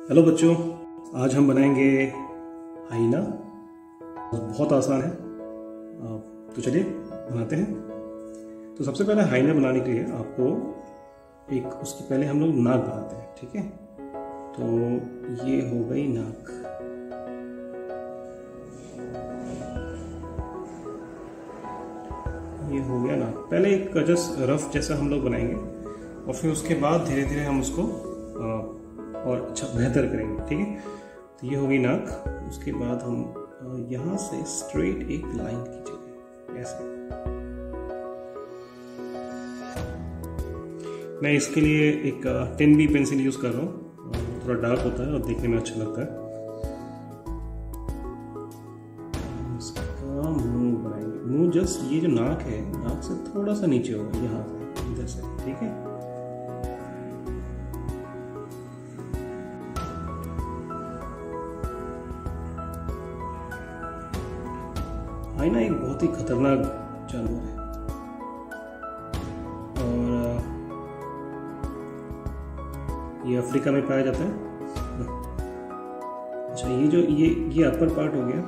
Hello बच्चों, आज हम बनाएंगे हाइना। बहुत आसान है, तो चलिए बनाते हैं। तो सबसे पहले हाइना बनाने के लिए आपको उसकी पहले हम लोग नाक बनाते हैं, ठीक है। तो ये हो गई नाक। ये हो गया नाक। पहले एक जस्ट रफ जैसा हम लोग बनाएंगे और फिर उसके बाद धीरे धीरे हम उसको और अच्छा बेहतर करेंगे, ठीक है। तो ये हो गई नाक। उसके बाद हम यहाँ से स्ट्रेट एक लाइन खींचेंगे ऐसे। मैं इसके लिए एक 10B पेंसिल यूज कर रहा हूँ, थोड़ा डार्क होता है और देखने में अच्छा लगता है। इसका मुंह बनाएंगे। मुंह जस्ट ये जो नाक है, नाक से थोड़ा सा नीचे होगा, यहाँ से इधर से, ठीक है। हाइना एक बहुत ही खतरनाक जानवर है और ये अफ्रीका में पाया जाता है। अच्छा, ये अपर पार्ट हो गया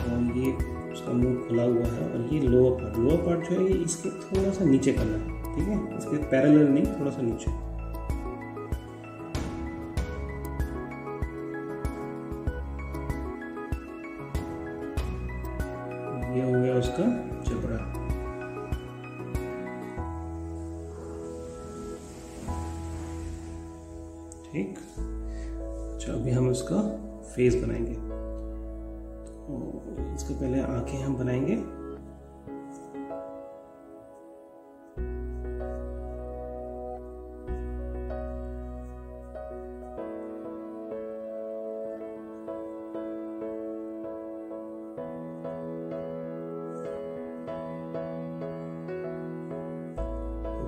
और ये उसका मुंह खुला हुआ है और ये लोअर पार्ट जो है ये इसके थोड़ा सा नीचे करना है, ठीक है। इसके पैरेलल नहीं, थोड़ा सा नीचे। ये हो गया उसका जबड़ा। ठीक। अच्छा, अभी हम उसका फेस बनाएंगे। तो इसके पहले आंखें हम बनाएंगे।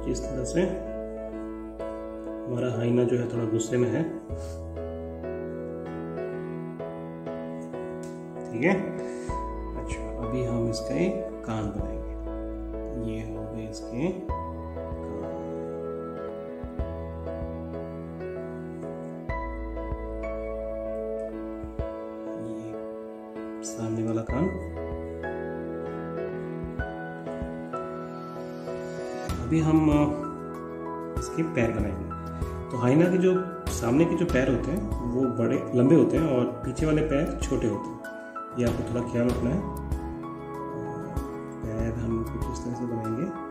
इस तरह से हमारा हाइना जो है थोड़ा गुस्से में है, ठीक है। अच्छा, अभी हम इसका एक कान बनाएंगे। ये हो गए इसके कान। ये सामने वाला कान। अभी हम इसके पैर बनाएंगे। तो हाइना के जो सामने के जो पैर होते हैं वो बड़े लंबे होते हैं और पीछे वाले पैर छोटे होते हैं। ये आपको थोड़ा ख्याल रखना है। पैर हम कुछ इस तरह से बनाएंगे।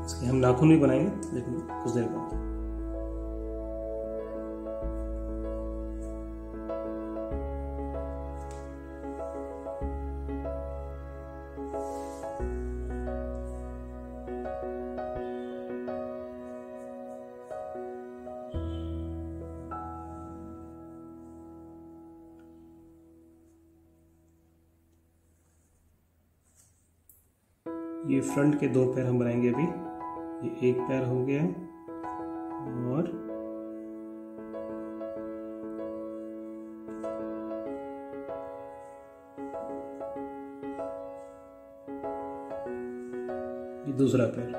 इसके हम नाखून भी बनाएंगे, लेकिन कुछ देर बाद। ये फ्रंट के 2 पैर हम बनाएंगे अभी। ये एक पैर हो गया और ये दूसरा पैर।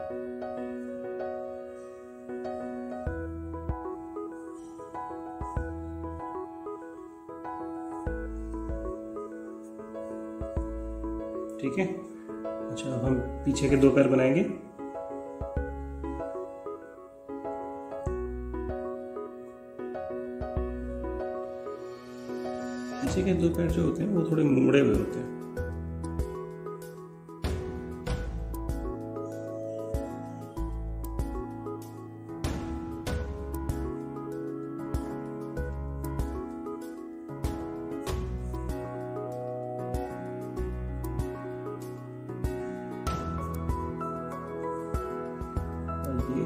ठीक है। अच्छा, अब हम पीछे के 2 पैर बनाएंगे। पीछे के 2 पैर जो होते हैं वो थोड़े मुड़े हुए होते हैं। और ये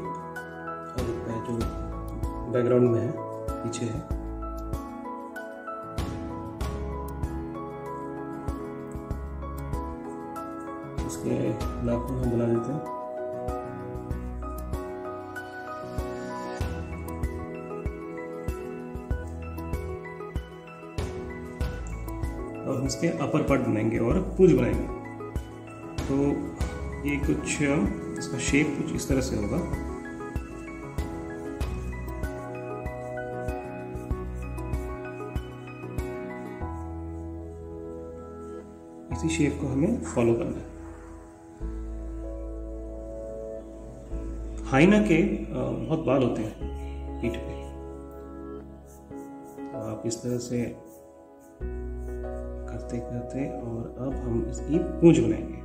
पैर जो बैकग्राउंड में है, पीछे है। इसके नाखून हम बना देते हैं। और हम इसके अपर पार्ट बनाएंगे और पूंछ बनाएंगे। तो ये कुछ इसका शेप कुछ इस तरह से होगा। इसी शेप को हमें फॉलो करना है। हाइना के बहुत बाल होते हैं पीठ पे, तो आप इस तरह से करते करते, और अब हम इसकी पूंछ बनाएंगे।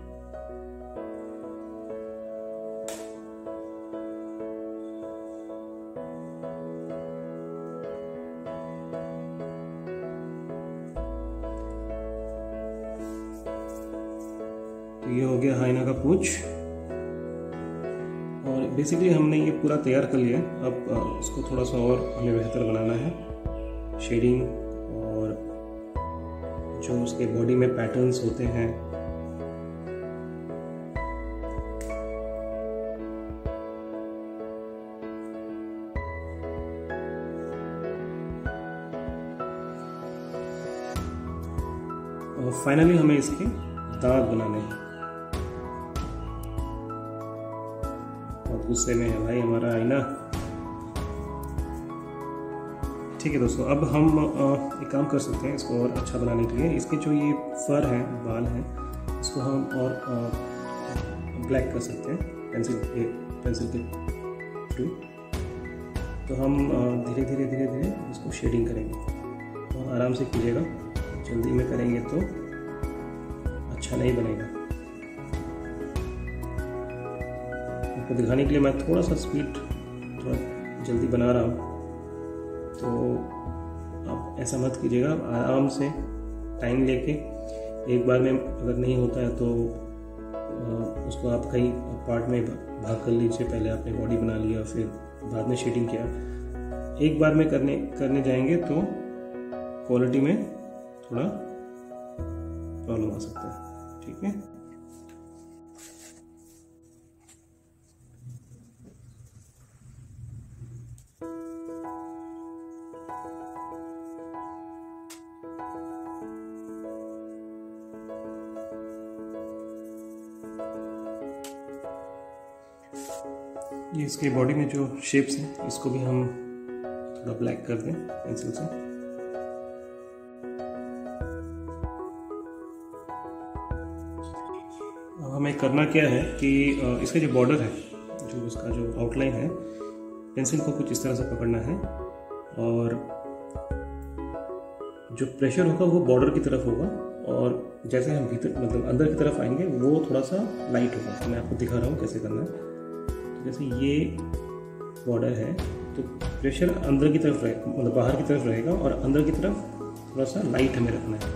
तो ये हो गया हाइना का पूंछ, और बेसिकली हमने ये पूरा तैयार कर लिया। अब इसको थोड़ा सा और हमें बेहतर बनाना है। शेडिंग और जो उसके बॉडी में पैटर्न्स होते हैं, और फाइनली हमें इसके दांत बनाने हैं। बहुत गुस्से में है भाई हमारा हाइना। ठीक है दोस्तों, अब हम एक काम कर सकते हैं इसको और अच्छा बनाने के लिए। इसके जो ये फर हैं, बाल हैं, इसको हम और ब्लैक कर सकते हैं पेंसिल के थ्रू। तो हम धीरे धीरे धीरे धीरे इसको शेडिंग करेंगे, और आराम से कीजिएगा। जल्दी में करेंगे तो अच्छा नहीं बनेगा। आपको दिखाने के लिए मैं थोड़ा सा स्पीड, थोड़ा जल्दी बना रहा हूँ, तो आप ऐसा मत कीजिएगा। आराम से टाइम लेके, एक बार में अगर नहीं होता है तो उसको आप कई पार्ट में भाग कर लीजिए। पहले आपने बॉडी बना लिया, फिर बाद में शेडिंग किया। एक बार में करने जाएंगे तो क्वालिटी में थोड़ा प्रॉब्लम आ सकता है। ठीक है, ये इसके बॉडी में जो शेप्स हैं, इसको भी हम थोड़ा ब्लैक कर दें पेंसिल से। हमें करना क्या है कि इसका जो बॉर्डर है, जो उसका जो आउटलाइन है, पेंसिल को कुछ इस तरह से पकड़ना है, और जो प्रेशर होगा वो बॉर्डर की तरफ होगा, और जैसे हम भीतर मतलब अंदर की तरफ आएंगे वो थोड़ा सा लाइट होगा। तो मैं आपको दिखा रहा हूँ कैसे करना है। तो जैसे ये बॉर्डर है, तो प्रेशर अंदर की तरफ रहेगा, मतलब बाहर की तरफ रहेगा, और अंदर की तरफ थोड़ा सा लाइट हमें रखना है।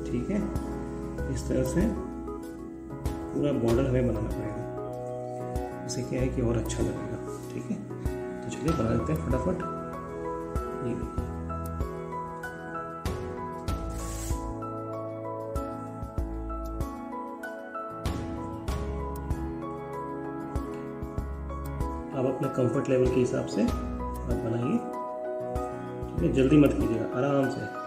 ठीक है, इस तरह से पूरा बॉर्डर हमें बनाना पड़ेगा। इससे क्या है कि और अच्छा लगेगा। ठीक है, तो चलिए बना देते हैं फटाफट। ये देखिए, आप अपने कंफर्ट लेवल के हिसाब से आप बनाइए। ठीक है, जल्दी मत कीजिएगा, आराम से।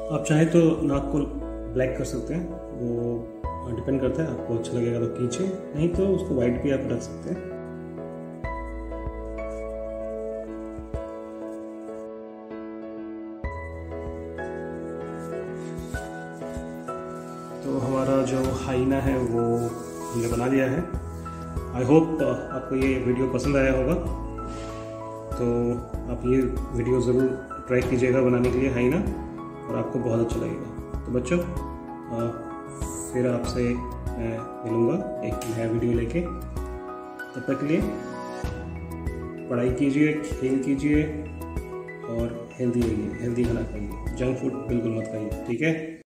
आप चाहे तो नाक को ब्लैक कर सकते हैं, वो डिपेंड करता है, आपको अच्छा लगेगा तो कीजिए, नहीं तो उसको वाइट भी आप रख सकते हैं। तो हमारा जो हाइना है वो हमने बना लिया है। आई होप आपको ये वीडियो पसंद आया होगा, तो आप ये वीडियो ज़रूर ट्राई कीजिएगा बनाने के लिए हाइना, और आपको बहुत अच्छा लगेगा। तो बच्चों फिर आपसे मैं मिलूँगा एक नया वीडियो लेके। तब तक के लिए पढ़ाई कीजिए, खेल कीजिए और हेल्दी रहिए, हेल्दी खाना खाइए, जंक फूड बिल्कुल मत खाइए, ठीक है।